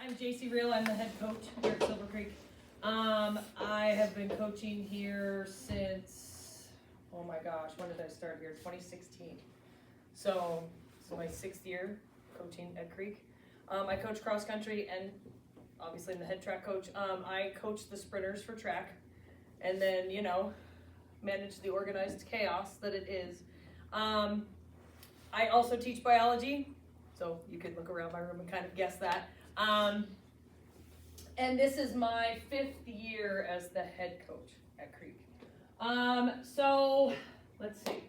I'm JC Real. I'm the head coach here at Silver Creek. I have been coaching here since, oh my gosh, when did I start here? 2016. So this is my 6th year coaching at Creek. I coach cross country and obviously I'm the head track coach. I coach the sprinters for track and then, you know, manage the organized chaos that it is. I also teach biology, so you could look around my room and kind of guess that. And this is my 5th year as the head coach at Creek. So let's see.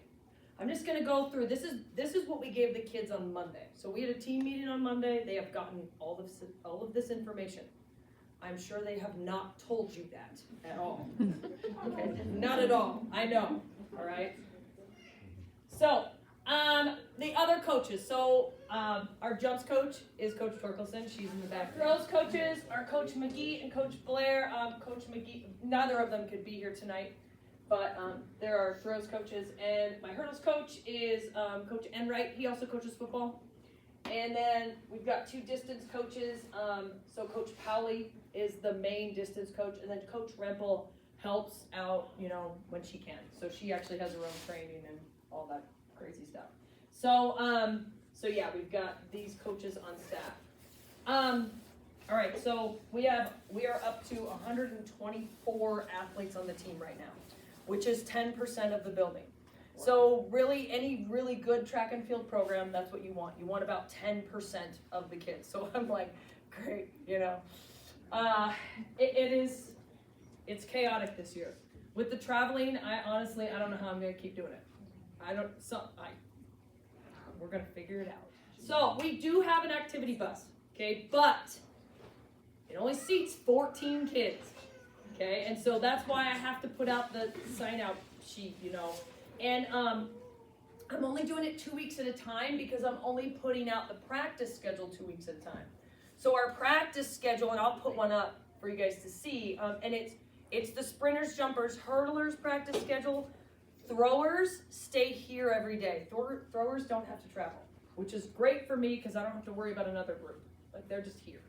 I'm just gonna go through, this is what we gave the kids on Monday. So we had a team meeting on Monday. They have gotten all of this information. I'm sure they have not told you that at all. Okay, not at all, I know, all right? So, the other coaches, so our jumps coach is Coach Torkelson, she's in the back. Throws coaches are Coach McGee and Coach Blair. Coach McGee, neither of them could be here tonight, but there are throws coaches, and my hurdles coach is Coach Enright, he also coaches football. And then we've got 2 distance coaches, so Coach Powley is the main distance coach, and then Coach Rempel helps out, you know, when she can. So she actually has her own training and all that crazy stuff. So, so yeah, we've got these coaches on staff. All right, so we are up to 124 athletes on the team right now, which is 10% of the building. So really, any really good track and field program, that's what you want. You want about 10% of the kids. So I'm like, great, you know. It's chaotic this year. With the traveling, I don't know how I'm gonna keep doing it. We're gonna figure it out. So we do have an activity bus, okay, but it only seats 14 kids, okay, and so that's why I have to put out the sign out sheet, you know, and I'm only doing it 2 weeks at a time because I'm only putting out the practice schedule 2 weeks at a time. So our practice schedule, and I'll put one up for you guys to see, and it's the sprinters, jumpers, hurdlers practice schedule. Throwers stay here every day. Throwers don't have to travel, which is great for me because I don't have to worry about another group. Like they're just here.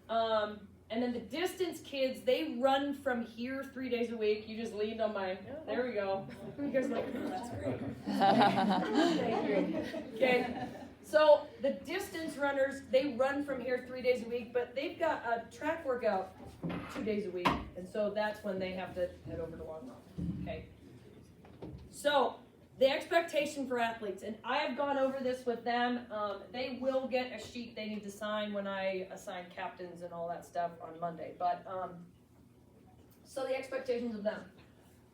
And then the distance kids, they run from here 3 days a week. You just leaned on my, there we go. You guys are like, oh, that's great. Thank you. Okay. So the distance runners, they run from here 3 days a week, but they've got a track workout 2 days a week. And so that's when they have to head over to Long Run. Okay. So the expectation for athletes, and I have gone over this with them, they will get a sheet they need to sign when I assign captains and all that stuff on Monday. But so the expectations of them.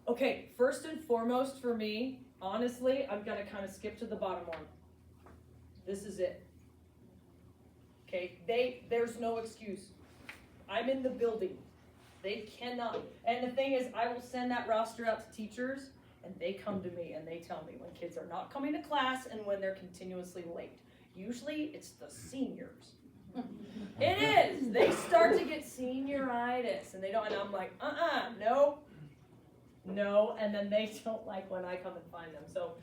Okay, first and foremost for me, honestly, I'm gonna kind of skip to the bottom one. This is it. Okay, there's no excuse. I'm in the building. They cannot. And the thing is, I will send that roster out to teachers, and they come to me and they tell me when kids are not coming to class and when they're continuously late. Usually it's the seniors. It is. They start to get senioritis and they don't, and I'm like, no, and then they don't like when I come and find them. So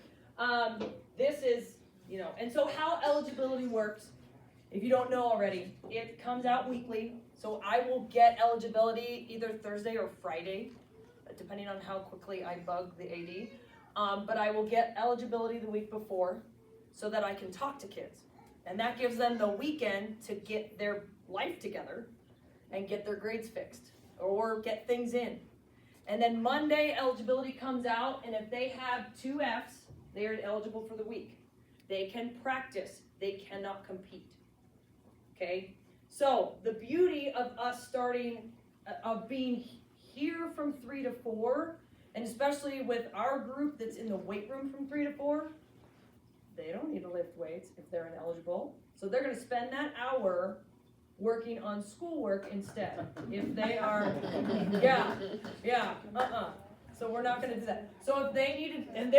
this is, you know, and so how eligibility works, if you don't know already, it comes out weekly. So I will get eligibility either Thursday or Friday, depending on how quickly I bug the AD. But I will get eligibility the week before so that I can talk to kids. And that gives them the weekend to get their life together and get their grades fixed or get things in. And then Monday, eligibility comes out, and if they have 2 Fs, they are eligible for the week. They can practice, they cannot compete. Okay? So the beauty of us starting, of being here from 3 to 4, and especially with our group that's in the weight room from 3 to 4, they don't need to lift weights if they're ineligible. So they're going to spend that hour working on schoolwork instead. If they are, So we're not going to do that. So if they needed, and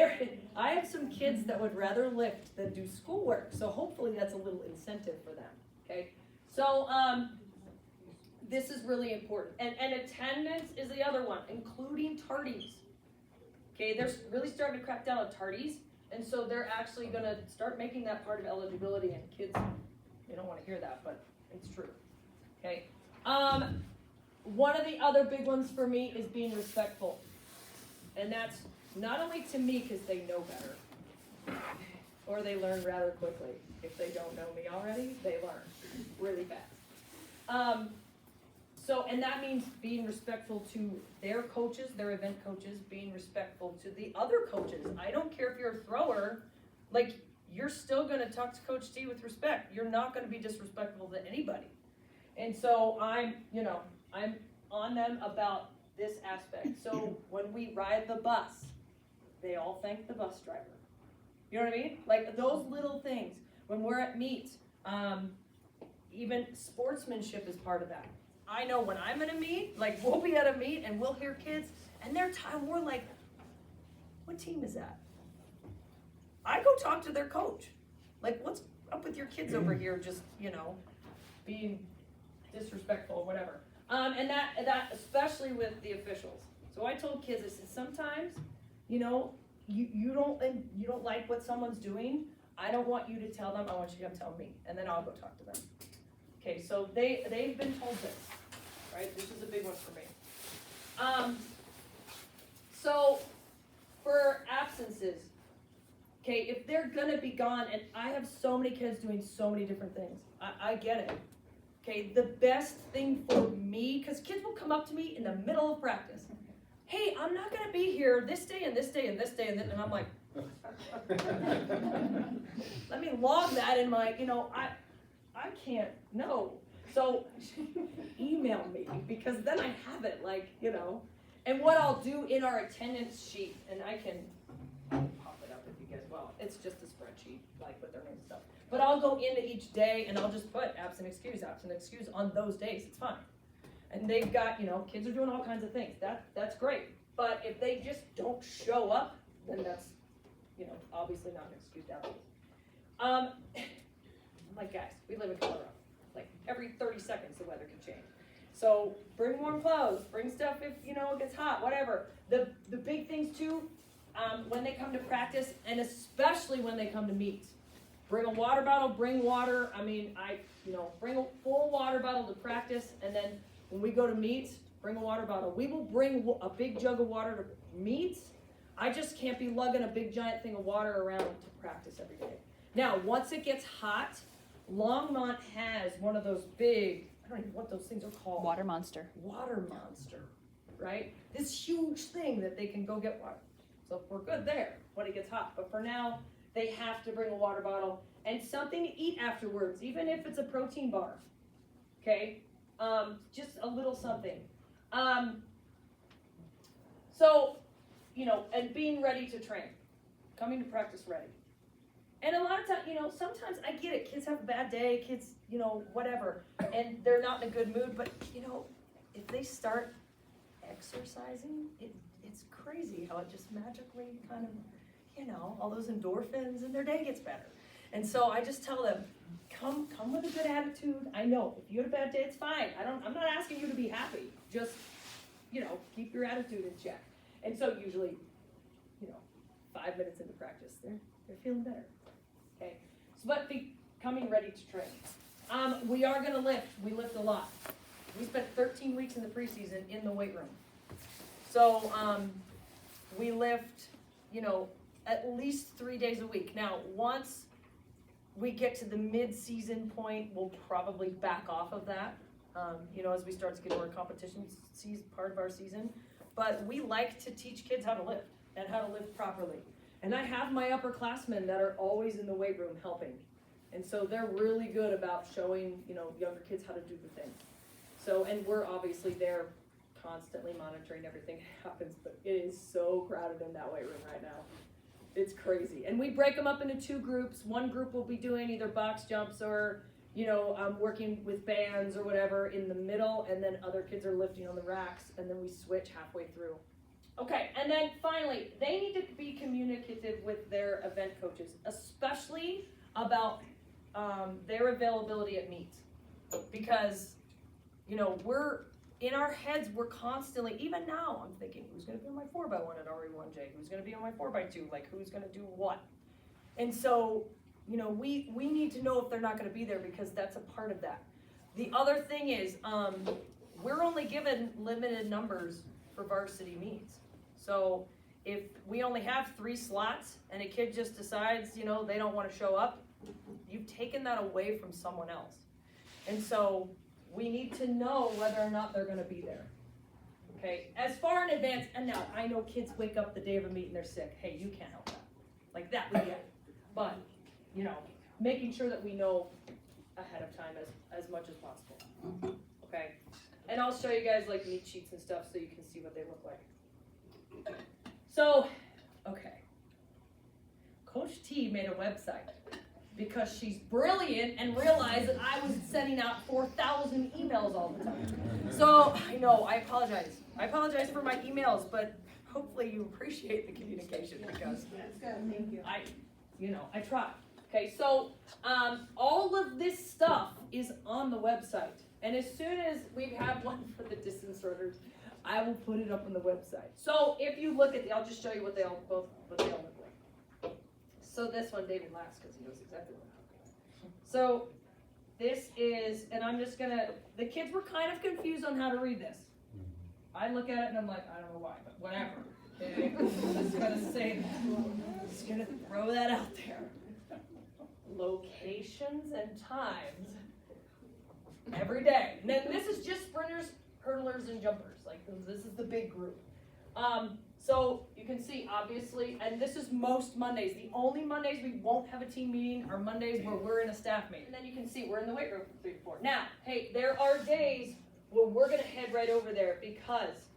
I have some kids that would rather lift than do schoolwork. So hopefully that's a little incentive for them. Okay. So this is really important. And attendance is the other one, including tardies. Okay, they're really starting to crack down on tardies. And so they're actually going to start making that part of eligibility. And kids, they don't want to hear that, but it's true. Okay. One of the other big ones for me is being respectful. And that's not only to me because they know better, or they learn rather quickly. If they don't know me already, they learn really fast. And that means being respectful to their coaches, their event coaches, being respectful to the other coaches. I don't care if you're a thrower, like, you're still gonna talk to Coach D with respect. You're not gonna be disrespectful to anybody. And so I'm on them about this aspect. So when we ride the bus, they all thank the bus driver. You know what I mean? Like those little things. When we're at meet, even sportsmanship is part of that. I know when I'm at a meet, like we'll be at a meet and we'll hear kids, and we're like, what team is that? I go talk to their coach. Like, what's up with your kids over here just, being disrespectful or whatever. And that especially with the officials. So I told kids, I said, sometimes, you don't like what someone's doing. I don't want you to tell them, I want you to come tell me, and then I'll go talk to them. Okay, so they've been told this, right? This is a big one for me. So for absences, okay, if they're gonna be gone, and I have so many kids doing so many different things, I get it. Okay, the best thing for me, because kids will come up to me in the middle of practice. Hey, I'm not gonna be here this day and this day and this day and I'm like, let me log that in my, I can't, no. So email me, because then I have it, and what I'll do in our attendance sheet, and I can pop it up if you guys, it's just a spreadsheet, with their name and stuff. But I'll go into each day and I'll just put absent excuse on those days, it's fine. And they've got, kids are doing all kinds of things, that's great. But if they just don't show up, then that's, obviously not an excused absence. I'm like, guys, we live in Colorado. Like, every 30 seconds the weather can change. So bring warm clothes, bring stuff if, it gets hot, whatever. The big things too, when they come to practice, and especially when they come to meets, bring a water bottle, bring water. Bring a full water bottle to practice, and then when we go to meets, bring a water bottle. We will bring a big jug of water to meets. I just can't be lugging a big giant thing of water around to practice every day. Now, once it gets hot, Longmont has one of those big, I don't even know what those things are called. Water Monster. Water Monster, right? This huge thing that they can go get water. So we're good there when it gets hot. But for now, they have to bring a water bottle and something to eat afterwards, even if it's a protein bar. Okay? Just a little something. And being ready to train. Coming to practice ready. And a lot of times, sometimes I get it. Kids have a bad day, kids, whatever. And they're not in a good mood. But, if they start exercising, it's crazy how it just magically kind of, all those endorphins, and their day gets better. And so I just tell them, come with a good attitude. I know, if you had a bad day, it's fine. I'm not asking you to be happy. Just, keep your attitude in check. And so usually, 5 minutes into practice, they're feeling better. Okay, so but becoming ready to train. We are gonna lift. We lift a lot. We spent 13 weeks in the preseason in the weight room. So we lift, at least 3 days a week. Now, once we get to the mid-season point, we'll probably back off of that, as we start to get more competition part of our season. But we like to teach kids how to lift and how to lift properly. And I have my upperclassmen that are always in the weight room helping. And so they're really good about showing, younger kids how to do the thing. So, and we're obviously there constantly monitoring everything that happens, but it is so crowded in that weight room right now. It's crazy. And we break them up into 2 groups. One group will be doing either box jumps or, working with bands or whatever in the middle, and then other kids are lifting on the racks, and then we switch halfway through. Okay, and then finally, they need to be communicative with their event coaches, especially about their availability at meets. Because, we're in our heads, we're constantly, even now, I'm thinking, who's going to be on my 4x1 at RE1J? Who's going to be on my 4x2? Who's going to do what? And so, we need to know if they're not going to be there, because that's a part of that. the other thing is, we're only given limited numbers for varsity meets. So if we only have 3 slots and a kid just decides, you know, they don't want to show up, you've taken that away from someone else. And so we need to know whether or not they're going to be there. Okay, as far in advance, and now I know kids wake up the day of a meet and they're sick. Hey, you can't help that. Like that we get. But, you know, making sure that we know ahead of time as much as possible. Okay, and I'll show you guys like meet sheets and stuff so you can see what they look like. So, okay, Coach T made a website because she's brilliant and realized that I was sending out 4,000 emails all the time. So, I know, I apologize. I apologize for my emails, but hopefully you appreciate the communication because That's good, thank you. I try. Okay, so all of this stuff is on the website. And as soon as we have one for the distance runners, I will put it up on the website. So if you look at I'll just show you what they all look like. So this one, David laughs because he knows exactly what happened. So this is, and I'm just gonna, the kids were kind of confused on how to read this. I look at it and I'm like, I don't know why, but whatever. Okay, I'm just gonna say that. I'm just gonna throw that out there. Locations and times every day. And then this is just sprinters, hurdlers, and jumpers. Like this is the big group. So you can see, obviously, and this is most Mondays. The only Mondays we won't have a team meeting are Mondays where we're in a staff meeting. And then you can see we're in the weight room from 3 to 4. Now, hey, there are days where we're going to head right over there because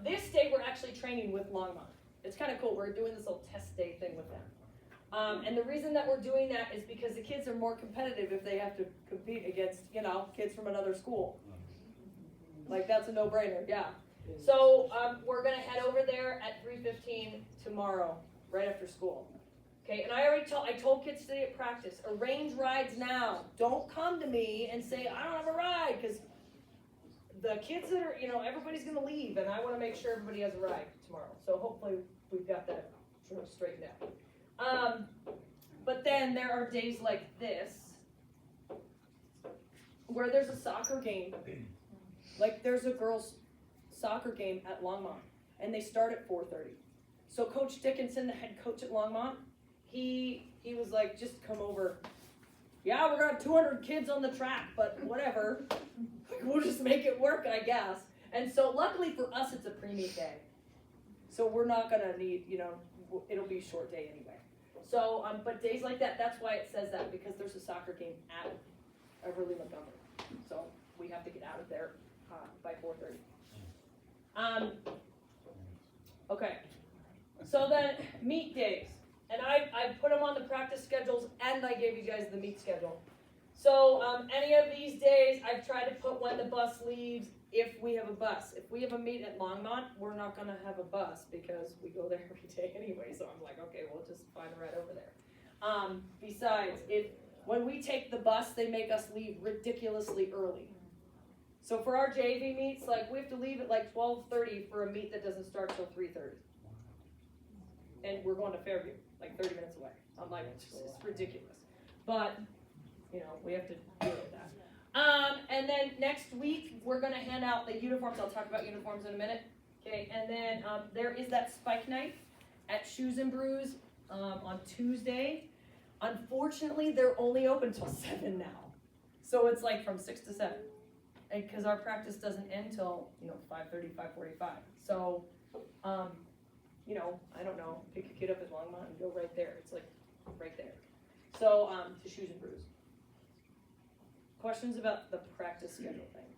this day we're actually training with Longmont. It's kind of cool. We're doing this little test day thing with them. And the reason that we're doing that is because the kids are more competitive if they have to compete against, kids from another school. Like, that's a no-brainer, yeah. So we're going to head over there at 3:15 tomorrow, right after school. Okay, and I told kids today at practice, arrange rides now. Don't come to me and say, I don't have a ride, because the kids that are, everybody's going to leave, and I want to make sure everybody has a ride tomorrow. So hopefully we've got that sort of straightened out. But then there are days like this, where there's a soccer game. Like there's a girls' soccer game at Longmont, and they start at 4:30. So Coach Dickinson, the head coach at Longmont, he was like, just come over. Yeah, we're gonna have 200 kids on the track, but whatever. We'll just make it work, I guess. And so luckily for us, it's a pre-meet day. So we're not gonna need, it'll be a short day anyway. So, but days like that, that's why it says that, because there's a soccer game at Everly Montgomery. So we have to get out of there by 4:30. Okay. So then meet days. And I put them on the practice schedules, and I gave you guys the meet schedule. So any of these days, I've tried to put when the bus leaves, if we have a bus. If we have a meet at Longmont, we're not going to have a bus because we go there every day anyway. So I'm like, okay, we'll just find a ride over there. Besides, when we take the bus, they make us leave ridiculously early. So for our JV meets, like we have to leave at like 12:30 for a meet that doesn't start till 3:30. And we're going to Fairview, like 30 minutes away. I'm like, it's ridiculous. But, we have to deal with that. And then next week, we're going to hand out the uniforms. I'll talk about uniforms in a minute. Okay, and then there is that spike night at Shoes and Brews on Tuesday. Unfortunately, they're only open till 7 now. So it's like from 6 to 7. Because our practice doesn't end till, 5:30, 5:45. So, I don't know, pick your kid up at Longmont and go right there. It's like right there. So, to Shoes and Brews. Questions about the practice schedule thing?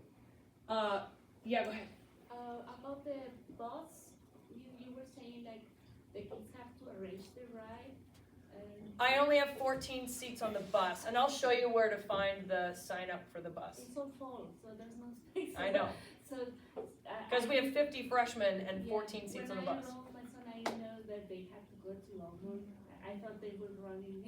Yeah, go ahead. About the bus, you were saying like the kids have to arrange the ride. I only have 14 seats on the bus, and I'll show you where to find the sign up for the bus. It's all full, so there's no space. I know. So because we have 50 freshmen and 14 seats on the bus. When I enrolled my son, I know that they have to go to Longmont. I thought they were running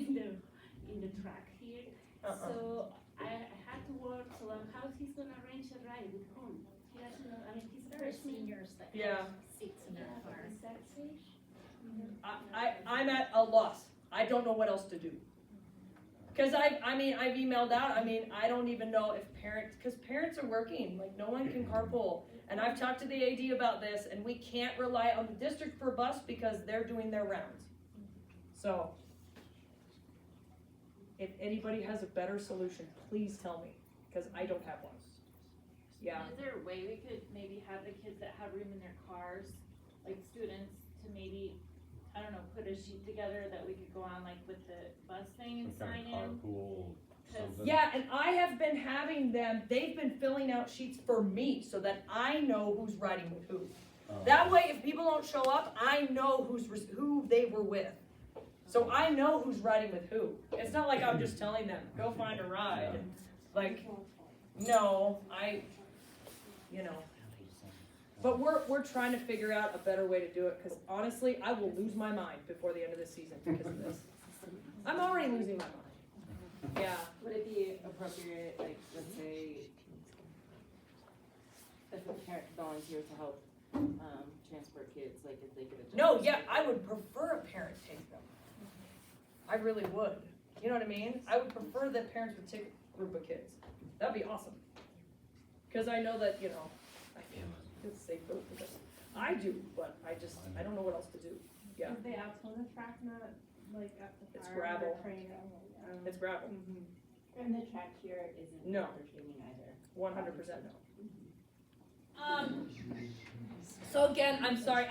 in the track here. So I had to work. So how's he gonna arrange a ride with whom? He doesn't know. I mean, he's There are seniors that Yeah. have seats in their car. Is that safe? I'm at a loss. I don't know what else to do. Cause I've emailed out, I don't even know if cause parents are working, like no one can carpool. And I've talked to the AD about this, and we can't rely on the district for a bus because they're doing their rounds. So, if anybody has a better solution, please tell me, cause I don't have one. Yeah. Is there a way we could maybe have the kids that have room in their cars, like students, to maybe, I don't know, put a sheet together that we could go on like with the bus thing and Some sign kind of in? carpool, 'Cause- something. Yeah, and I have been having them, they've been filling out sheets for me so that I know who's riding with who. That way, if people don't show up, I know who they were with. So I know who's riding with who. It's not like I'm just telling them, go find a ride. And, like, no, But we're trying to figure out a better way to do it, because honestly, I will lose my mind before the end of this season because of this. I'm already losing my mind. Yeah. Would it be appropriate, like, let's say, if a parent volunteers to help, transport kids, like, if they get a. No, yeah, I would prefer a parent take them. I really would. You know what I mean? I would prefer that parents would take a group of kids. That'd be awesome. Because I know that, I feel safe for them. I do, but I don't know what else to do. Yeah. Is the out on the track not like at the It's farm gravel. or training? It's gravel. And the track here isn't No. for training either. 100% no. So again, I'm sorry.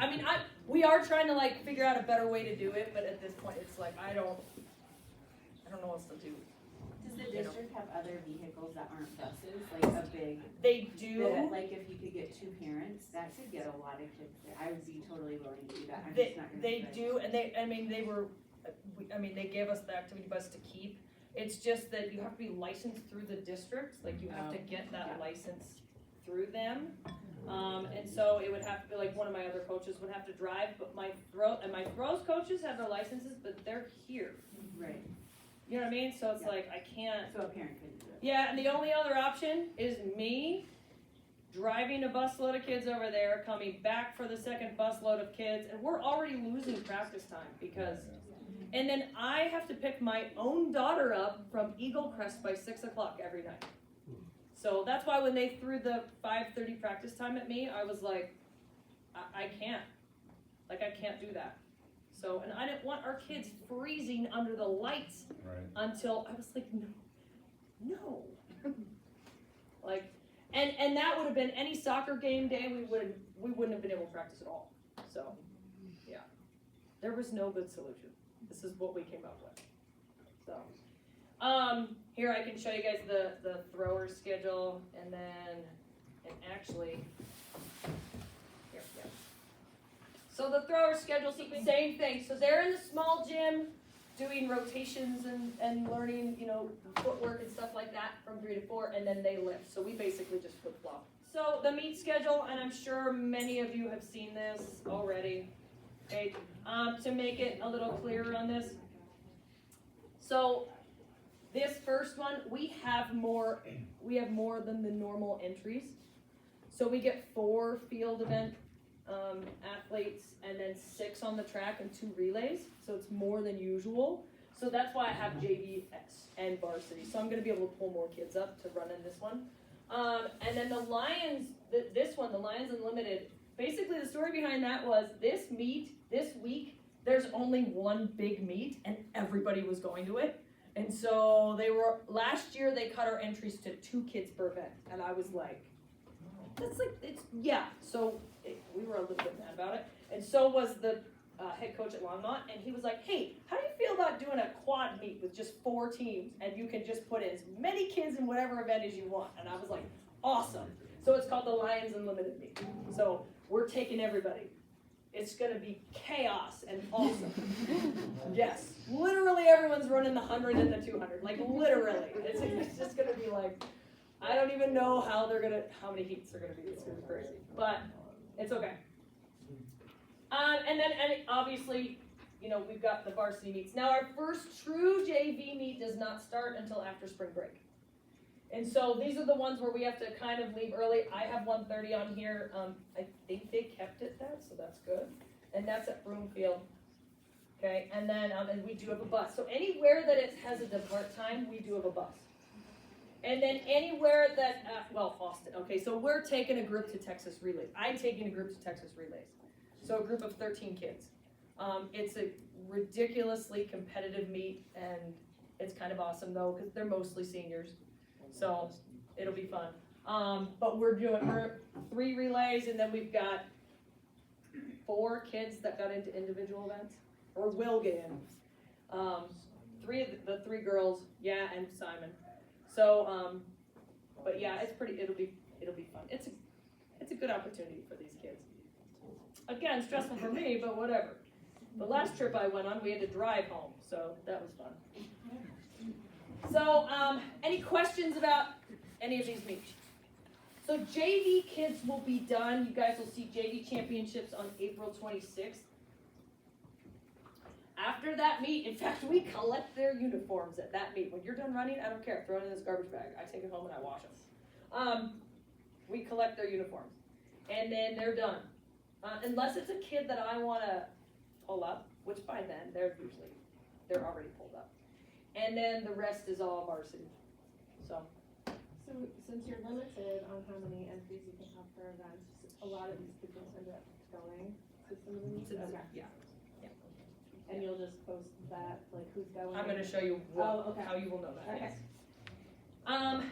We are trying to like figure out a better way to do it, but at this point, it's like I don't know what else to do. Does the district have other vehicles that aren't buses, like a big, They do. like if you could get 2 parents, that could get a lot of kids there. I would be totally willing to do that, I'm just not gonna. They do, and they gave us the activity bus to keep. It's just that you have to be licensed through the district, like you have to get that license through them. And so it would have to be like one of my other coaches would have to drive, but my throws coaches have their licenses, but they're here. Right, You know what I mean? So it's Yeah. like I can't. so a parent couldn't do it. Yeah, and the only other option is me driving a busload of kids over there, coming back for the second busload of kids, and we're already losing practice time because. And then I have to pick my own daughter up from Eagle Crest by 6 o'clock every night. So that's why when they threw the 5:30 practice time at me, I was like, I can't. Like, I can't do that. So, and I didn't want our kids freezing under the lights Right. until I was like, no. Like, and that would have been any soccer game day, we wouldn't have been able to practice at all. So, yeah. There was no good solution. This is what we came up with. So, here I can show you guys the thrower schedule, and actually, here, yeah. So the thrower schedule, same thing. So they're in the small gym doing rotations and learning, footwork and stuff like that from 3 to 4, and then they lift. So we basically just flip flop. So the meet schedule, and I'm sure many of you have seen this already. Okay, to make it a little clearer on this. So this first one, we have more than the normal entries. So we get 4 field event athletes and then 6 on the track and 2 relays. So it's more than usual. So that's why I have JV and varsity. So I'm gonna be able to pull more kids up to run in this one. And then the Lions, this one, the Lions Unlimited, basically the story behind that was this week, there's only one big meet and everybody was going to it. And so last year they cut our entries to 2 kids per event. And I was like, So we were a little bit mad about it. And so was the head coach at Longmont. And he was like, hey, how do you feel about doing a quad meet with just 4 teams and you can just put as many kids in whatever event as you want? And I was like, awesome. So it's called the Lions Unlimited meet. So we're taking everybody. It's gonna be chaos and awesome. Yes, literally everyone's running the 100 and the 200, like literally. It's just gonna be like, I don't even know how many heats are gonna be. It's gonna be crazy, but it's okay. And obviously, we've got the varsity meets. Now our first true JV meet does not start until after spring break. And so these are the ones where we have to kind of leave early. I have 1:30 on here. I think they kept it that, so that's good. And that's at Broomfield. Okay, and then, and we do have a bus. So anywhere that it has a depart time, we do have a bus. And then anywhere that, Austin, okay, so we're taking a group to Texas Relays. I'm taking a group to Texas Relays. So a group of 13 kids. It's a ridiculously competitive meet, and it's kind of awesome though, because they're mostly seniors. So it'll be fun. But we're 3 relays, and then we've got 4 kids that got into individual events, or will get in. 3 of the 3 girls, yeah, and Simon. So, but yeah, it'll be fun. It's a good opportunity for these kids. Again, stressful for me, but whatever. The last trip I went on, we had to drive home, so that was fun. So, any questions about any of these meets? So JV kids will be done. You guys will see JV championships on April 26th. After that meet, in fact, we collect their uniforms at that meet. When you're done running, I don't care. Throw it in this garbage bag. I take it home and I wash them. We collect their uniforms, and then they're done. Unless it's a kid that I want to pull up, which by then they're already pulled up. And then the rest is all varsity. So since you're limited on how many entries you can have per event, a lot of these kids will end up going to some of the meets. Okay. yeah. And you'll just post that, like who's going. I'm going to show you how you will know that. Okay. Yes.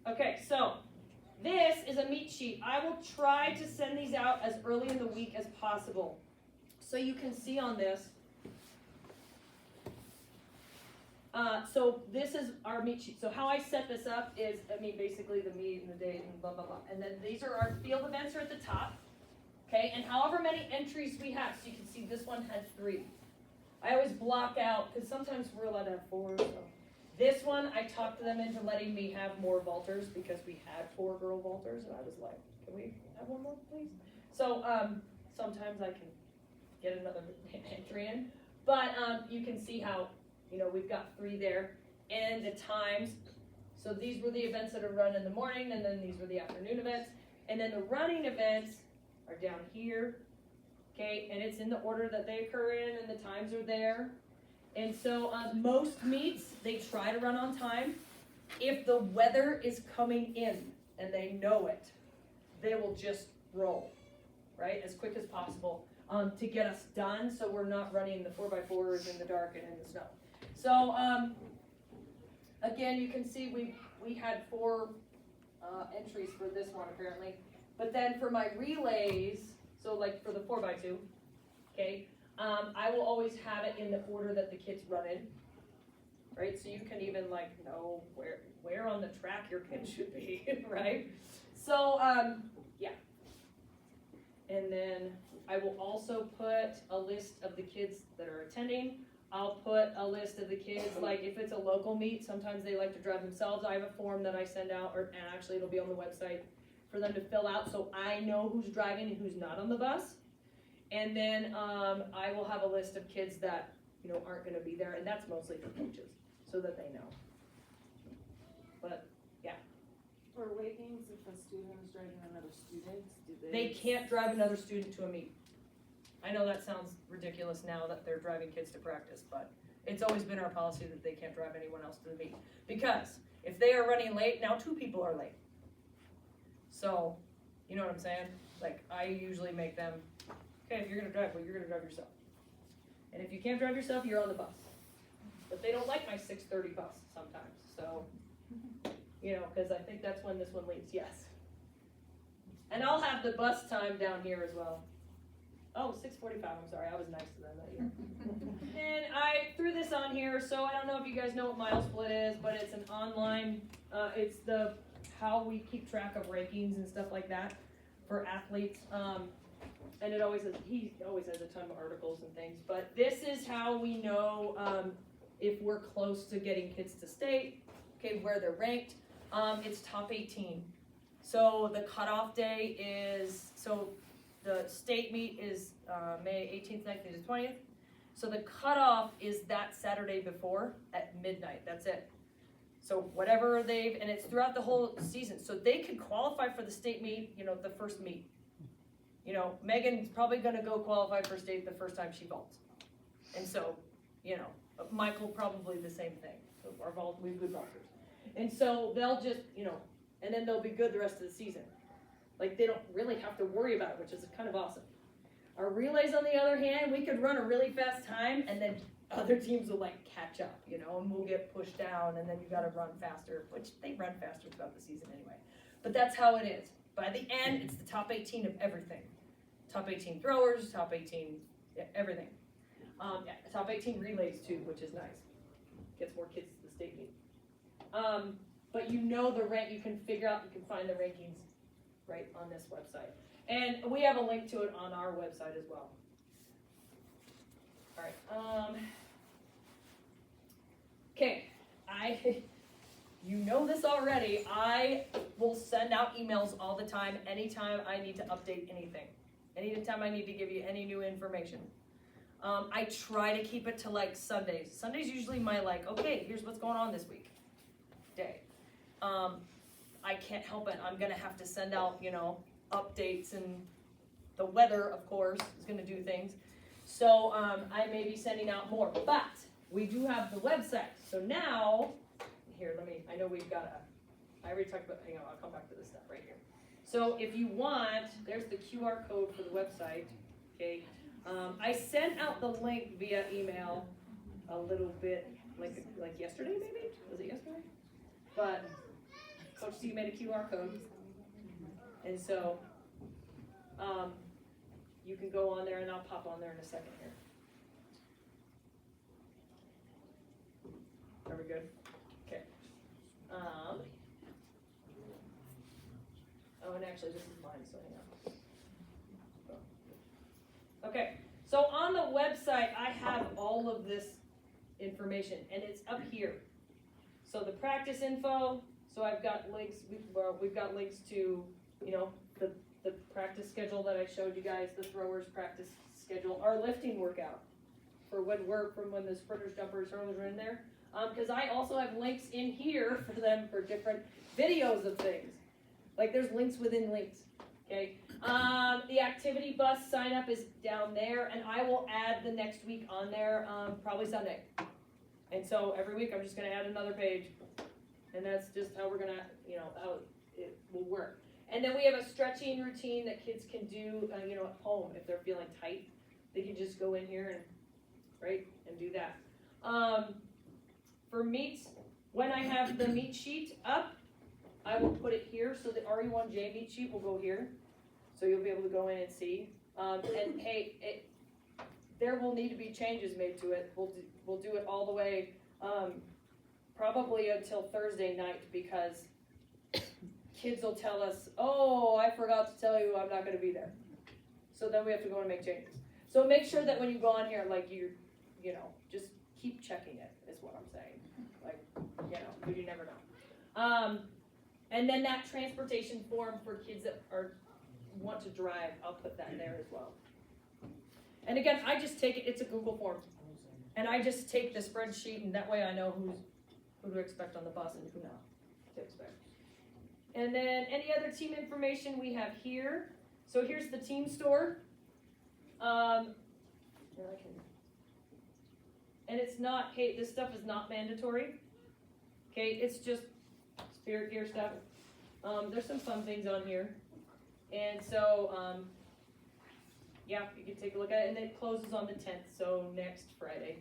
Okay, so this is a meet sheet. I will try to send these out as early in the week as possible. So you can see on this. So this is our meet sheet. So how I set this up is, basically the meet and the date and blah, blah, blah. And then these are our field events are at the top. Okay, and however many entries we have. So you can see this one had 3. I always block out, because sometimes we're allowed to have 4. So. This one, I talked them into letting me have more vaulters, because we had 4 girl vaulters, and I was like, can we have one more, please? So sometimes I can get another entry in. But you can see how, we've got 3 there. And the times, so these were the events that are run in the morning, and then these were the afternoon events. And then the running events are down here. Okay, and it's in the order that they occur in, and the times are there. And so most meets, they try to run on time. If the weather is coming in and they know it, they will just roll, right, as quick as possible to get us done, so we're not running the 4x4s in the dark and in the snow. So again, you can see we had 4 entries for this one apparently. But then for my relays, so like for the 4x2, okay, I will always have it in the order that the kids run in, right? So you can even know where on the track your kid should be, right? So, yeah. And then I will also put a list of the kids that are attending. I'll put a list of the kids, like if it's a local meet, sometimes they like to drive themselves. I have a form that I send out, and actually it'll be on the website for them to fill out, so I know who's driving and who's not on the bus. And then I will have a list of kids that aren't going to be there, and that's mostly for coaches, so that they know. But yeah. For away games, if a student is driving another student, do They can't drive another student to a meet. I know that sounds ridiculous now that they're driving kids to practice, but it's always been our policy that they can't drive anyone else to the meet. Because if they are running late, now 2 people are late. So, you know what I'm saying? Like, I usually make them, okay, if you're gonna drive, well, you're gonna drive yourself. And if you can't drive yourself, you're on the bus. But they don't like my 6:30 bus sometimes, so, because I think that's when this one leaves, yes. And I'll have the bus time down here as well. Oh, 6:45, I'm sorry, I was nice to them that year. And I threw this on here, so I don't know if you guys know what Mile Split is, but it's an online, it's how we keep track of rankings and stuff like that for athletes. And he always has a ton of articles and things, but this is how we know if we're close to getting kids to state, okay, where they're ranked. It's top 18. So the cutoff day is, the state meet is May 18th, 19th, and 20th. So the cutoff is that Saturday before at midnight. That's it. So whatever and it's throughout the whole season. So they could qualify for the state meet, the first meet. Megan's probably going to go qualify for state the first time she vaults. And so, you know, Michael probably the same thing. So we have good vaulters. And so they'll just, you know, and then they'll be good the rest of the season. Like they don't really have to worry about it, which is kind of awesome. Our relays, on the other hand, we could run a really fast time and then other teams will like catch up, you know, and we'll get pushed down and then you gotta run faster, which they run faster throughout the season anyway. But that's how it is. By the end, it's the top 18 of everything. Top 18 throwers, top 18, everything. Top 18 relays too, which is nice. Gets more kids to the state meet. But you know the rank, you can find the rankings right on this website. And we have a link to it on our website as well. All right. Okay, you know this already. I will send out emails all the time, anytime I need to update anything. Anytime I need to give you any new information. I try to keep it to like Sundays. Sunday's usually my like, okay, here's what's going on this week day. I can't help it. I'm gonna have to send out, you know, updates, and the weather, of course, is gonna do things. So I may be sending out more, but we do have the website. So now, here, I know we've got I already talked about, hang on, I'll come back to this stuff right here. So if you want, there's the QR code for the website, okay? I sent out the link via email a little bit, like yesterday maybe? Was it yesterday? But Coach C made a QR code. And so, you can go on there and I'll pop on there in a second here. Are we good? Okay. Oh, and actually this is mine, so hang on. Okay, so on the website, I have all of this information, and it's up here. So the practice info, so I've got links, we've got links to, you know, the practice schedule that I showed you guys, the throwers practice schedule, our lifting workout for when the sprinters, jumpers, hurlers are in there. Because I also have links in here for them for different videos of things. Like there's links within links, okay? The activity bus sign up is down there, and I will add the next week on there, probably Sunday. And so every week I'm just gonna add another page, and that's just how we're gonna, you know, how it will work. And then we have a stretching routine that kids can do, you know, at home if they're feeling tight. They can just go in here and, right, and do that. For meets, when I have the meet sheet up, I will put it here, so the RE1J meet sheet will go here, so you'll be able to go in and see. And hey, there will need to be changes made to it. We'll do it all the way, probably until Thursday night, because kids will tell us, oh, I forgot to tell you I'm not gonna be there. So then we have to go and make changes. So make sure that when you go on here, like you know, just keep checking it, is what I'm saying. Like, you know, because you never know. And then that transportation form for kids that want to drive, I'll put that there as well. And again, I just take it, it's a Google form. And I just take the spreadsheet, and that way I know who to expect on the bus and who not to expect. And then any other team information we have here. So here's the team store. And it's not, hey, this stuff is not mandatory. Okay, it's just spirit gear stuff. There's some fun things on here. And so, yeah, you can take a look at it. And it closes on the 10th, so next Friday.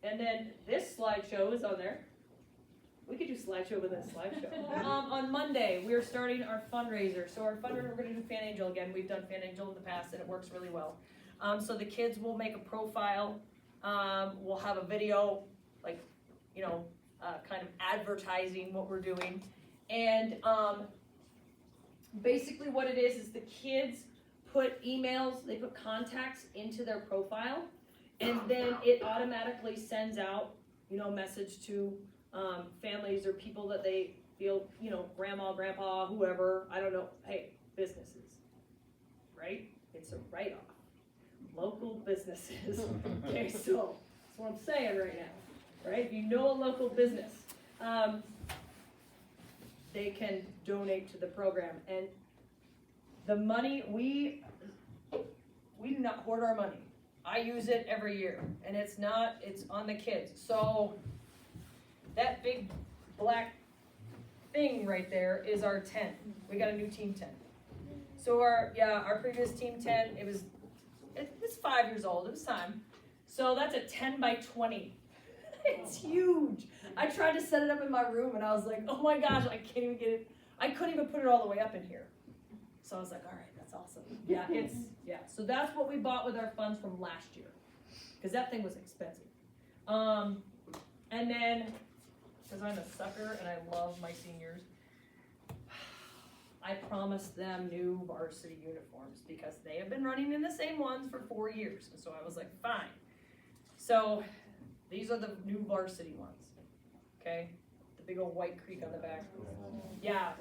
And then this slideshow is on there. We could do slideshow within a slideshow. On Monday, we're starting our fundraiser. So our fundraiser, we're going to do Fan Angel again. We've done Fan Angel in the past, and it works really well. So the kids will make a profile. We'll have a video, like, you know, kind of advertising what we're doing. And basically what it is the kids put emails, they put contacts into their profile, and then it automatically sends out, you know, a message to families or people that they feel, you know, grandma, grandpa, whoever, I don't know, hey, businesses, right? It's a write-off. Local businesses. Okay, so that's what I'm saying right now, right? If you know a local business. they can donate to the program. And the money, we do not hoard our money. I use it every year, and it's on the kids. So that big black thing right there is our tent. We got a new team tent. So our previous team tent, it was 5 years old. It was time. So that's a 10 by 20. It's huge. I tried to set it up in my room, and I was like, oh my gosh, I can't even get it. I couldn't even put it all the way up in here. So I was like, all right, that's awesome. Yeah. So that's what we bought with our funds from last year, because that thing was expensive. And then, because I'm a sucker and I love my seniors, I promised them new varsity uniforms because they have been running in the same ones for 4 years. And so I was like, fine. So these are the new varsity ones. Okay? The big old white creek on the back. Yeah,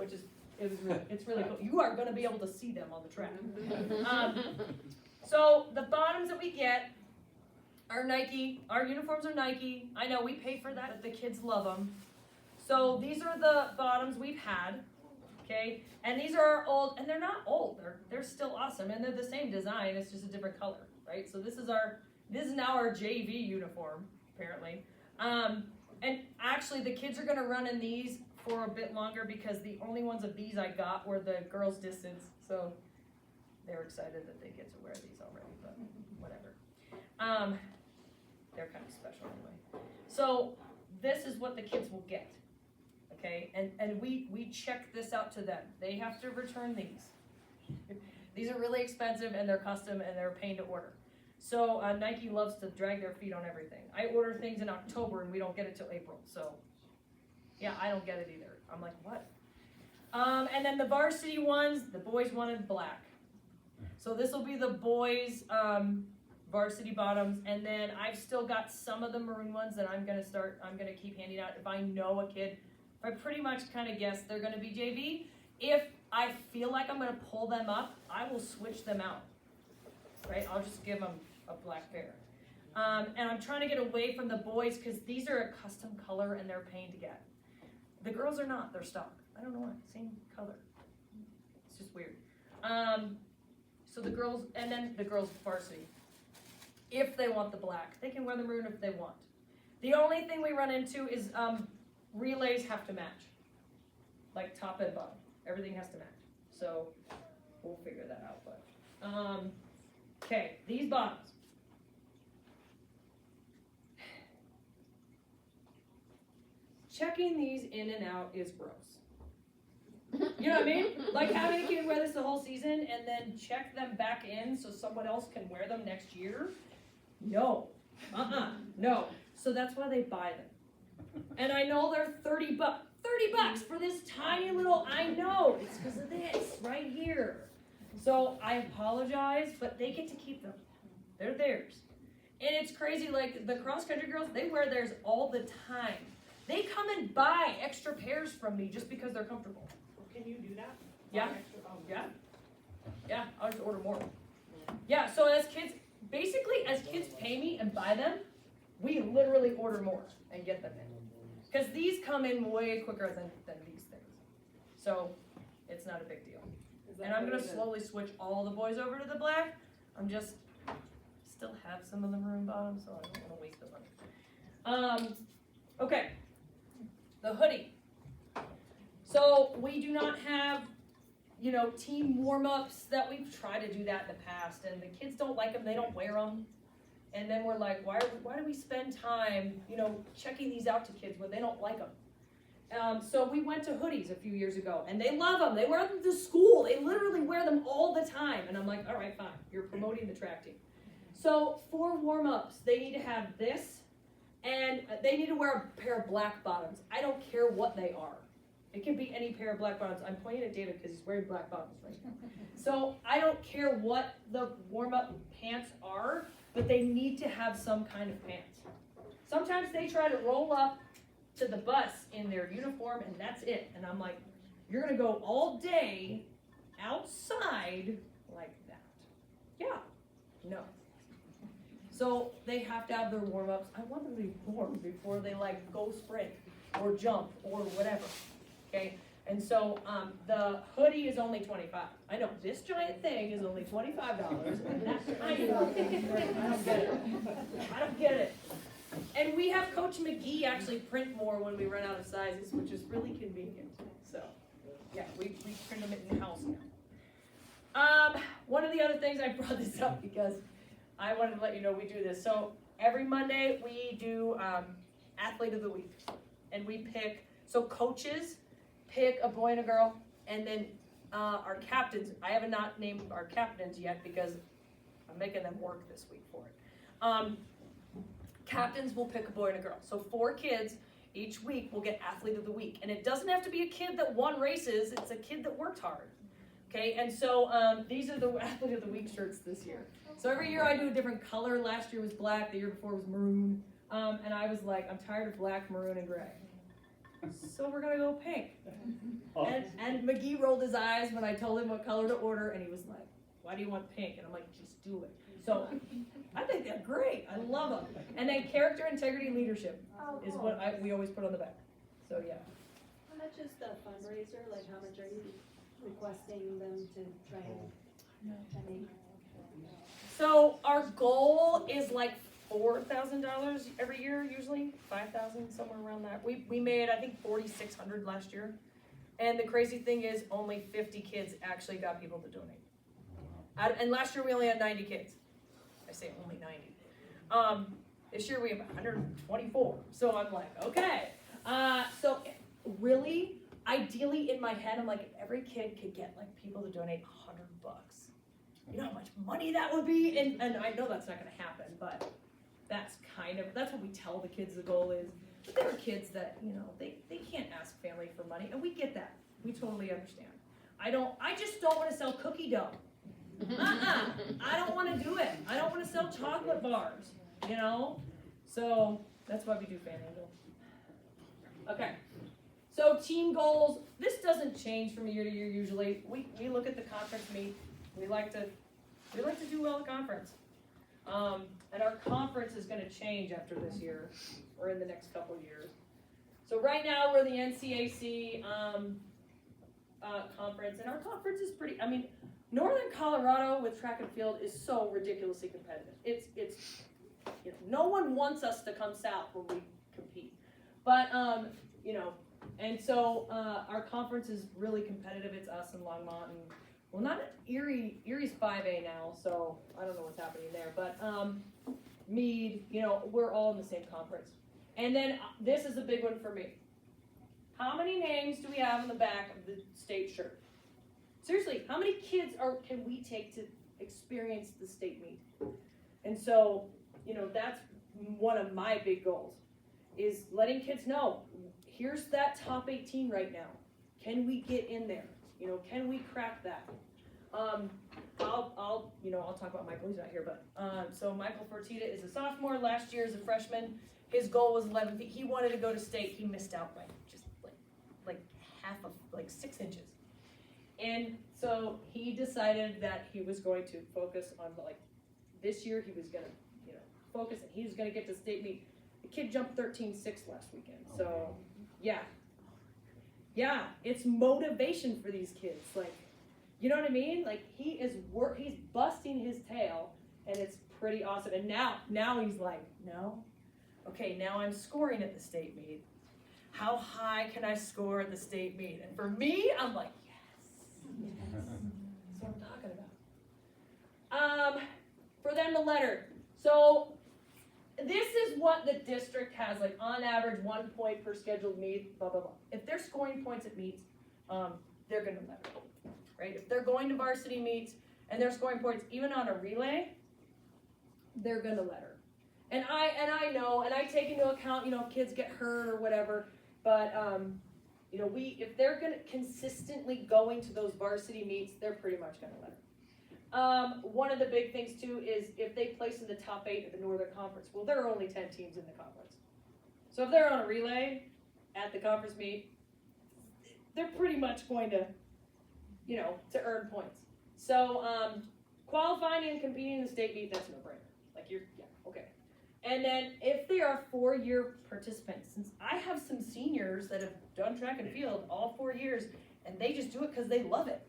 it's really cool. You are going to be able to see them on the track. So the bottoms that we get are Nike. Our uniforms are Nike. I know we pay for that, but the kids love them. So these are the bottoms we've had. Okay, and these are our old, and they're not old. They're still awesome, and they're the same design. It's just a different color, right? So this is now our JV uniform, apparently. And actually, the kids are gonna run in these for a bit longer because the only ones of these I got were the girls' distance. So they're excited that they get to wear these already, but whatever. They're kind of special anyway. So this is what the kids will get. Okay, and we check this out to them. They have to return these. These are really expensive and they're custom and they're a pain to order. So Nike loves to drag their feet on everything. I order things in October and we don't get it till April. So yeah, I don't get it either. I'm like, what? And then the varsity ones, the boys wanted black. So this will be the boys varsity bottoms, and then I've still got some of the maroon ones that I'm gonna keep handing out if I know a kid. I pretty much kind of guess they're going to be JV. If I feel like I'm going to pull them up, I will switch them out, right? I'll just give them a black pair. And I'm trying to get away from the boys because these are a custom color and they're a pain to get. The girls are not, they're stock. I don't know why, same color. It's just weird. So the girls, and then the girls varsity. If they want the black, they can wear the maroon if they want. The only thing we run into is relays have to match, like top and bottom. Everything has to match. So we'll figure that out. But okay, these bottoms. Checking these in and out is gross. You know what I mean? Like having a kid wear this the whole season and then check them back in so someone else can wear them next year. No. No. So that's why they buy them. And I know they're $30. $30 for this tiny little, I know, it's because of this right here. So I apologize, but they get to keep them. They're theirs. And it's crazy, like the cross-country girls, they wear theirs all the time. They come and buy extra pairs from me just because they're comfortable. Can you do that? Yeah. Yeah, I'll just order more. Yeah, so as kids pay me and buy them, we literally order more and get them in. Because these come in way quicker than these things. So it's not a big deal. And I'm going to slowly switch all the boys over to the black. Still have some of the maroon bottoms, so I don't want to waste the money. Okay, the hoodie. So we do not have, team warm-ups that we've tried to do that in the past, and the kids don't like them, they don't wear them. And then we're like, why do we spend time, checking these out to kids when they don't like them? So we went to hoodies a few years ago, and they love them. They wear them to school. They literally wear them all the time. And I'm like, all right, fine. You're promoting the track team. So for warm-ups, they need to have this, and they need to wear a pair of black bottoms. I don't care what they are. It can be any pair of black bottoms. I'm pointing at David because he's wearing black bottoms right now. So I don't care what the warm-up pants are, but they need to have some kind of pants. Sometimes they try to roll up to the bus in their uniform and that's it. And I'm like, you're gonna go all day outside like that. Yeah, no. So they have to have their warm-ups. I want them to be warm before they go sprint or jump or whatever, okay? And so, the hoodie is only $25. I know, this giant thing is only $25, and that tiny little thing, I don't get it. I don't get it. And we have Coach McGee actually print more when we run out of sizes, which is really convenient, so, yeah, we print them in-house now. One of the other things, I brought this up because I wanted to let you know we do this. So every Monday we do Athlete of the Week, and we pick, so coaches pick a boy and a girl, and then our captains, I have not named our captains yet because I'm making them work this week for it. Captains will pick a boy and a girl. So 4 kids each week will get Athlete of the Week, and it doesn't have to be a kid that won races, it's a kid that worked hard. Okay, and so these are the Athlete of the Week shirts this year. So every year I do a different color. Last year was black, the year before was maroon. And I was like, I'm tired of black, maroon, and gray. So we're gonna go pink. And McGee rolled his eyes when I told him what color to order, and he was like, why do you want pink? And I'm like, just do it. So I think they're great. I love them. And then character, integrity, leadership is what we always put on the back. So yeah. How much is the fundraiser? Like, how much are you requesting them to try and make? So our goal is like $4,000 every year, usually 5,000, somewhere around that. We made, I think, 4,600 last year. And the crazy thing is only 50 kids actually got people to donate. And last year we only had 90 kids. I say only 90. This year we have 124. So I'm like, okay. So really, ideally in my head, I'm like, if every kid could get like people to donate $100. You know how much money that would be? And I know that's not gonna happen, but that's what we tell the kids the goal is. But there are kids that, you know, they can't ask family for money, and we get that. We totally understand. I just don't wanna sell cookie dough. I don't wanna do it. I don't wanna sell chocolate bars, you know? So that's why we do Fandango. Okay. So team goals, this doesn't change from year to year usually. We look at the conference meet. We like to do well at conference. And our conference is gonna change after this year, or in the next couple of years. So right now we're the NCAC conference, and our conference is pretty, I mean, Northern Colorado with track and field is so ridiculously competitive. It's you know, no one wants us to come south when we compete. But, you know, and so our conference is really competitive. It's us and Longmont, and well, not Erie. Erie's 5A now, so I don't know what's happening there. But Meade, you know, we're all in the same conference. And then this is a big one for me. How many names do we have on the back of the state shirt? Seriously, how many kids can we take to experience the state meet? And so, you know, that's one of my big goals, is letting kids know, here's that top 18 right now. Can we get in there? You know, can we crack that? I'll talk about Michael, he's not here, but, so Michael Fertitta is a sophomore, last year as a freshman, his goal was 11 feet, he wanted to go to state, he missed out by just like half of, like 6 inches. And so he decided that he was going to focus on, like, this year he was gonna, you know, focus, and he was gonna get to state meet. The kid jumped 13.6 last weekend, so, yeah. Yeah, it's motivation for these kids, like, you know what I mean? Like, he's busting his tail, and it's pretty awesome. And now he's like, no, okay, now I'm scoring at the state meet. How high can I score at the state meet? And for me, I'm like, yes, that's what I'm talking about. For them, the letter. So this is what the district has, like, on average, 1 point per scheduled meet, blah, blah, blah. If they're scoring points at meets, they're gonna letter, right? If they're going to varsity meets and they're scoring points, even on a relay, they're gonna letter. And I know, and I take into account, you know, kids get hurt or whatever, but, you know, if they're gonna consistently going to those varsity meets, they're pretty much gonna letter. One of the big things too is if they place in the top 8 of the Northern Conference, well, there are only 10 teams in the conference. So if they're on a relay at the conference meet, they're pretty much going to, you know, to earn points. So qualifying and competing in the state meet, that's no brainer. Like, yeah, okay. And then if they are 4-year participants, since I have some seniors that have done track and field all 4 years, and they just do it because they love it.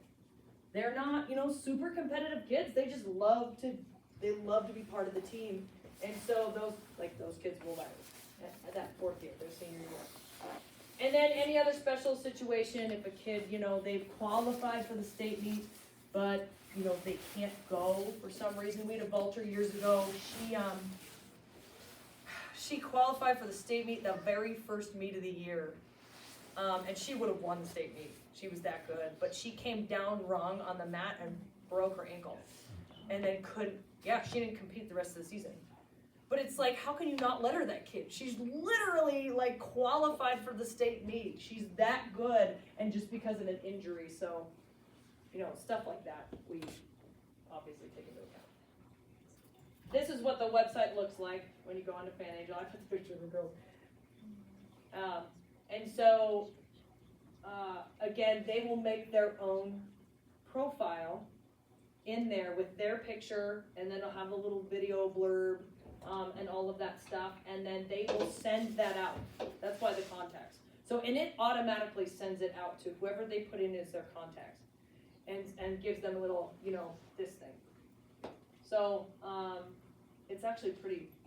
They're not, super competitive kids. They just love to be part of the team. And so those kids will learn at that 4th year, their senior year. And then any other special situation, if a kid, they've qualified for the state meet, but, they can't go for some reason. We had a vaulter years ago. She qualified for the state meet, the very first meet of the year. And she would have won the state meet. She was that good. But she came down wrong on the mat and broke her ankle. And then she didn't compete the rest of the season. But it's like, how can you not let her, that kid? She's literally qualified for the state meet. She's that good, and just because of an injury. So, stuff like that, we obviously take into account. This is what the website looks like when you go onto Fan Angel. I put the picture of the girls. And so, again, they will make their own profile in there with their picture, and then they'll have a little video blurb, and all of that stuff, and then they will send that out. That's why the contacts. So, and it automatically sends it out to whoever they put in as their contacts, and gives them a little, this thing. So, it's actually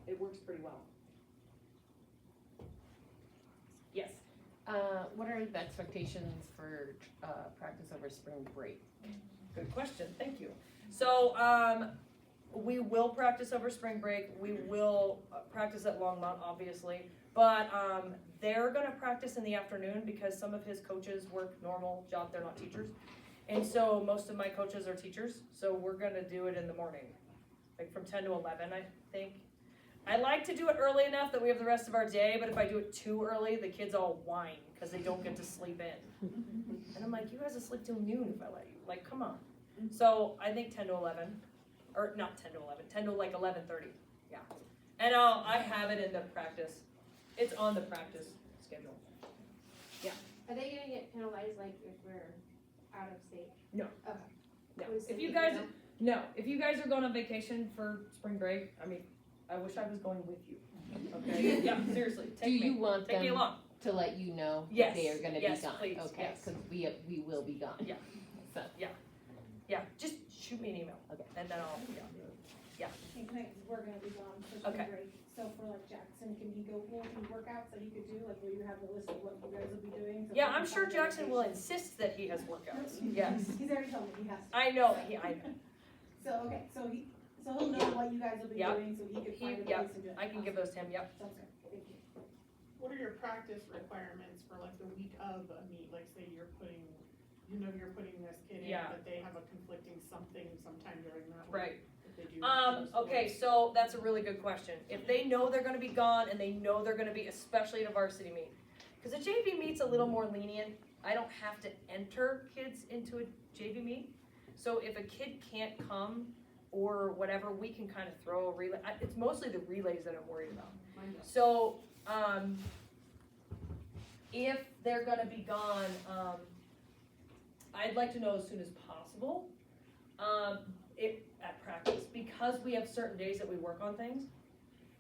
it works pretty well. Yes? What are the expectations for practice over spring break? Good question, thank you. So, we will practice over spring break. We will practice at Longmont, obviously, but they're gonna practice in the afternoon because some of his coaches work normal job, they're not teachers. And so most of my coaches are teachers, so we're gonna do it in the morning, from 10 to 11, I think. I like to do it early enough that we have the rest of our day, but if I do it too early, the kids all whine because they don't get to sleep in. And I'm like, you guys will sleep till noon if I let you, come on. So I think 10 to 11, or not 10 to 11, 10 to 11:30, yeah. And I have it in the practice, it's on the practice schedule. Are they gonna get penalized if we're out of state? No. Okay. No, Was if it, you guys, if you guys are going on vacation for spring break, I wish I was going with you, okay? Yeah, seriously, Do you want take me them along. to let you know Yes, they are gonna yes, be gone? please, Okay, yes. because we will be gone. Yeah. So, Yeah, just shoot me an email, Okay. and then I'll, And we're gonna be gone for spring Okay. break, so for Jackson, can he go pull any workouts that he could do, will you have the list of what you guys will be doing? So Yeah, we I'm can sure find Jackson will vacation? insist that he has workouts, yes. He's already told me he has to. I know, I know. So, okay, so he'll know what you guys will be Yeah. doing, so he can find a Yeah, place to do it. I can give those to him, yep. Sounds good, thank you. What are your practice requirements for the week of a meet, say you're putting this kid in, Yeah. but they have a conflicting something sometime during that week? Right. If they do Okay, so that's a really good question. If they know they're gonna be gone and they know they're gonna be, especially at a varsity meet, because a JV meet's a little more lenient, I don't have to enter kids into a JV meet. So if a kid can't come or whatever, we can kind of throw a relay. It's mostly the relays that I'm worried about. So, if they're gonna be gone, I'd like to know as soon as possible. At practice, because we have certain days that we work on things.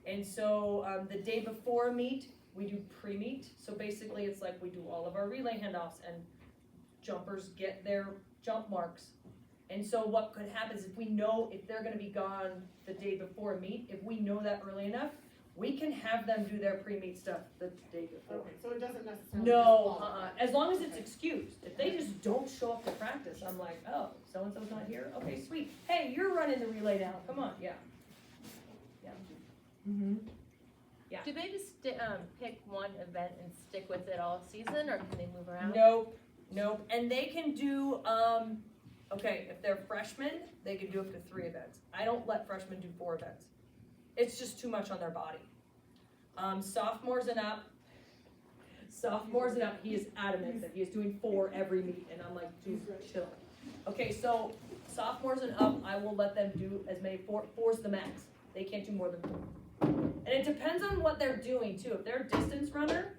And so, the day before meet, we do pre-meet. So basically it's we do all of our relay handoffs and jumpers get their jump marks. And so what could happen is if we know if they're gonna be gone the day before meet, if we know that early enough, we can have them do their pre-meet stuff the day before. Okay, so it doesn't necessarily. No, disqualify. as long as it's excused. If they just don't show up to practice, I'm like, oh, so-and-so's not here? Okay, sweet. Hey, you're running the relay now, come on, yeah. Yeah. Mm-hmm. Do they just pick one event and stick with it all season, or can they move around? Nope, and they can do, okay, if they're freshmen, they can do up to 3 events. I don't let freshmen do 4 events. It's just too much on their body. Sophomores and up, he is adamant that he is doing 4 every meet, and I'm like, dude, chill. Okay, so sophomores and up, I will let them do as many, 4's the max. They can't do more than 4. And it depends on what they're doing too. If they're a distance runner,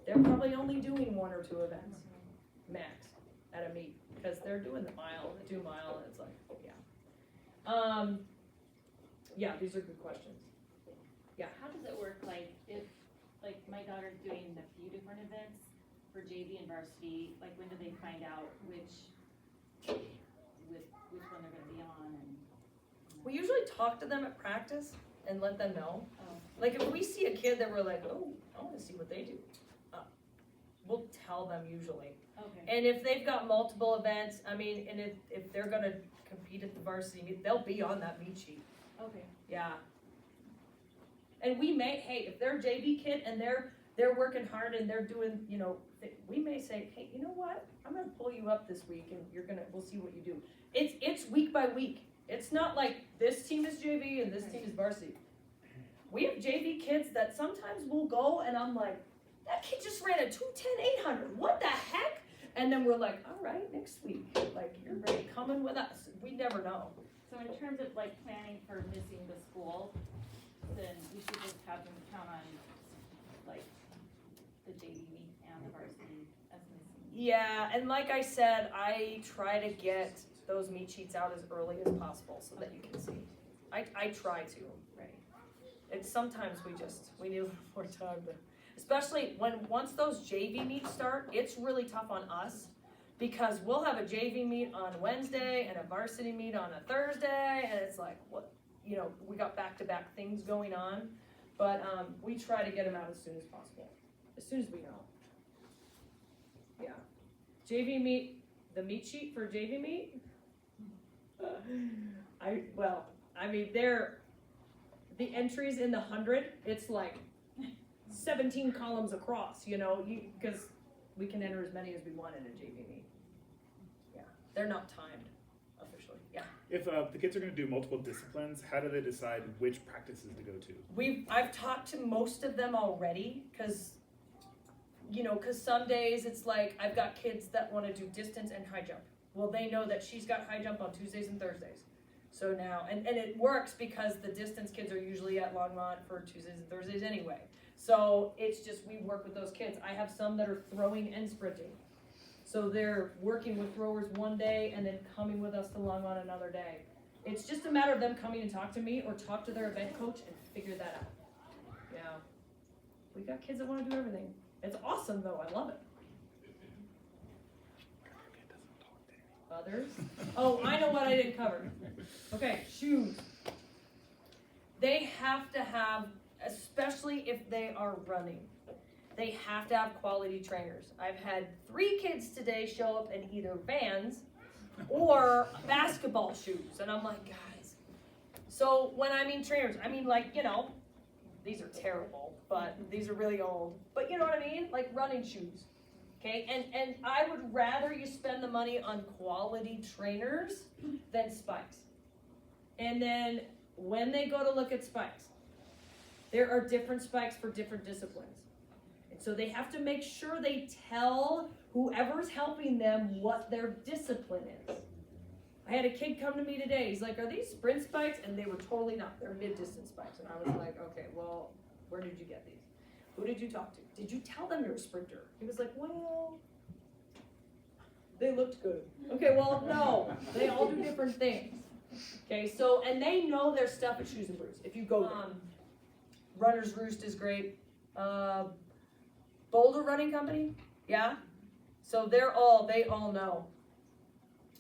they're probably only doing 1 or 2 events, max, at a meet, because they're doing the mile, the 2 mile, and it's yeah. Yeah, these are good questions. How does it work, like, if, like, my daughter's doing a few different events for JV and varsity, like, when do they find out which one they're gonna be on and? We usually talk to them at practice and let them know. Oh. Like if we see a kid that we're like, oh, I wanna see what they do, we'll tell them usually. Okay, And if they've got multiple events, I mean, and if they're gonna compete at the varsity meet, they'll be on that meet sheet, okay. yeah. And we may, hey, if they're a JV kid and they're working hard and they're doing, you know, we may say, hey, you know what? I'm gonna pull you up this week and we'll see what you do. It's week by week. It's not like this team is JV and this team is varsity. We have JV kids that sometimes will go and I'm like, that kid just ran a 2:10-800. What the heck? And then we're like, all right, next week, like you're coming with us. We never know. So in terms of like planning for missing the school, then we should just have them count on like the JV meet and the varsity as missing. Yeah, and like I said, I try to get those meet sheets out as early as possible so that you can see. I try to. Right. It's sometimes we need a little more time to, especially once those JV meets start, it's really tough on us because we'll have a JV meet on Wednesday and a varsity meet on a Thursday, and it's like, what, you know, we got back-to-back things going on, but we try to get them out as soon as possible, as soon as we know. Yeah. JV meet, the meet sheet for JV meet, they're, the entries in the 100, it's like 17 columns across, you know, because we can enter as many as we want in a JV meet. Yeah, they're not timed officially, yeah. If the kids are going to do multiple disciplines, how do they decide which practices to go to? I've talked to most of them already, because some days it's like, I've got kids that want to do distance and high jump. Well, they know that she's got high jump on Tuesdays and Thursdays. So now, and it works because the distance kids are usually at Longmont for Tuesdays and Thursdays anyway. So it's just, we work with those kids. I have some that are throwing and sprinting. So they're working with throwers one day and then coming with us to Longmont another day. It's just a matter of them coming and talk to me or talk to their event coach and figure that out. Yeah. We got kids that want to do everything. It's awesome though, I love it. Others? Oh, I know what I didn't cover. Okay, shoes. They have to have, especially if they are running, they have to have quality trainers. I've had 3 kids today show up in either Vans or basketball shoes, and I'm like, guys. So when I mean trainers, I mean like, you know, these are terrible, but these are really old. But you know what I mean? Like running shoes. Okay, and I would rather you spend the money on quality trainers than spikes. And then when they go to look at spikes, there are different spikes for different disciplines. And so they have to make sure they tell whoever's helping them what their discipline is. I had a kid come to me today, he's like, are these sprint spikes? And they were totally not, they're mid-distance spikes. And I was like, okay, well, where did you get these? Who did you talk to? Did you tell them you're a sprinter? He was like, well, they looked good. Okay, well, no, they all do different things. Okay, so, and they know their stuff at Shoes and Brews. If you go there. Runner's Roost is great. Boulder Running Company, yeah. So they all know.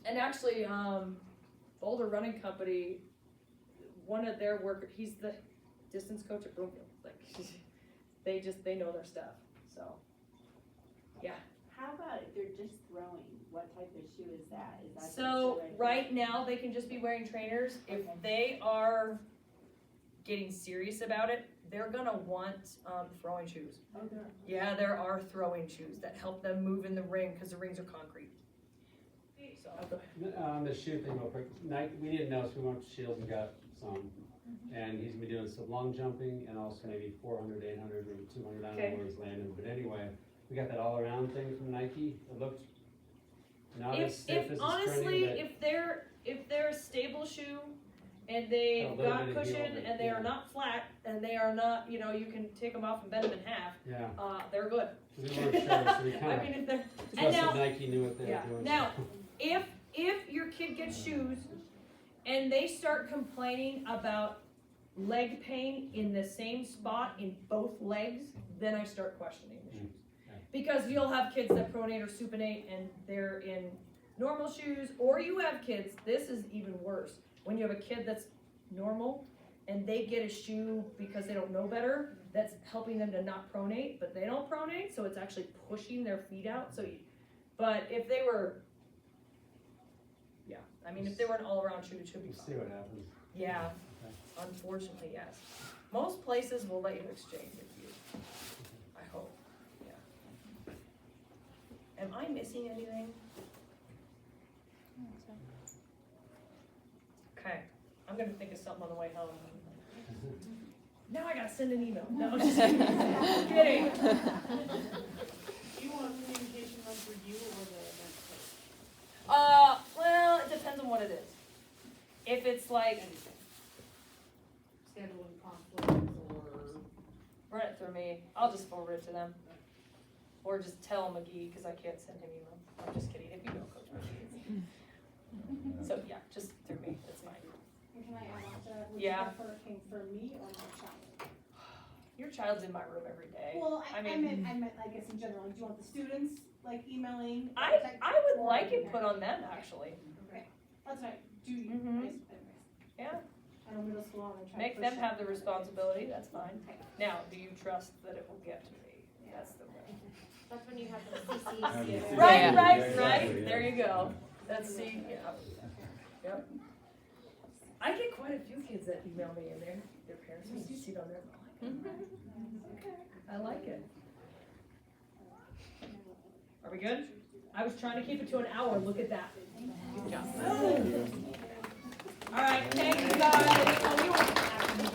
And actually, Boulder Running Company, one of their workers, he's the distance coach at Broomfield. Like, they know their stuff. So, yeah. How about if they're just throwing? What type of shoe is that? Is that So right now they can just be wearing trainers. If they are getting serious about it, they're gonna want throwing shoes. Oh, there. Yeah, there are throwing shoes that help them move in the ring because the rings are concrete. So, On the shoe thing real quick, we didn't know, so we went to Shields and got some. And he's gonna be doing some long jumping and also maybe 400, 800, maybe 200, I don't know where he's landing. But anyway, we got that all around thing from Nike. It looked not as stiff as honestly, it's trending, if they're a stable shoe and they've A little got bit of heel cushion bit, and they are yeah. not flat and they are not, you know, you can take them off and bend them in half, yeah. they're good. We weren't sure, so we I kind mean, if they're, of and trusted now, Nike knew what they yeah. were doing. Now, if your kid gets shoes and they start complaining about leg pain in the same spot in both legs, then I start questioning the shoes. Because you'll have kids that pronate or supinate and they're in normal shoes, or you have kids, this is even worse, when you have a kid that's normal and they get a shoe because they don't know better, that's helping them to not pronate, but they don't pronate, so it's actually pushing their feet out, but if they were, I mean, if they were an all-around shoe, it should be We'll see fine. what happens. Yeah, unfortunately, yes. Most places will let you exchange with you, I hope, yeah. Am I missing anything? Okay, I'm gonna think of something on the way home. Now I gotta send an email. No, I'm just kidding. I'm kidding. Do you want communication run through you or the event coach? Well, it depends on what it is. If it's like, Scheduling conflicts or? run it through me, I'll just forward it to them. Or just tell McGee, cause I can't send him email. I'm just kidding, if you know Coach McGee. So, yeah, just through me, that's fine. And can I add on to that? Would Yeah. you prefer it came from me or my child? Your child's in my room every day. Well, I I mean- meant, I guess in general, do you want the students, like, emailing? I would like it put on them, actually. That's right, do you, Mhm. anyways. Yeah. I know middle school, I'm gonna try to Make push them it. have the responsibility, that's fine. Now, do you trust that it will get to me? That's the way. That's when you have the CCs. Right, Yeah. right, there you go. That's, see, yeah. Yep. I get quite a few kids that email me and their parents, you see it on there, I like it. Are we good? I was trying to keep it to an hour, look at that. Good job. All right, thank you guys.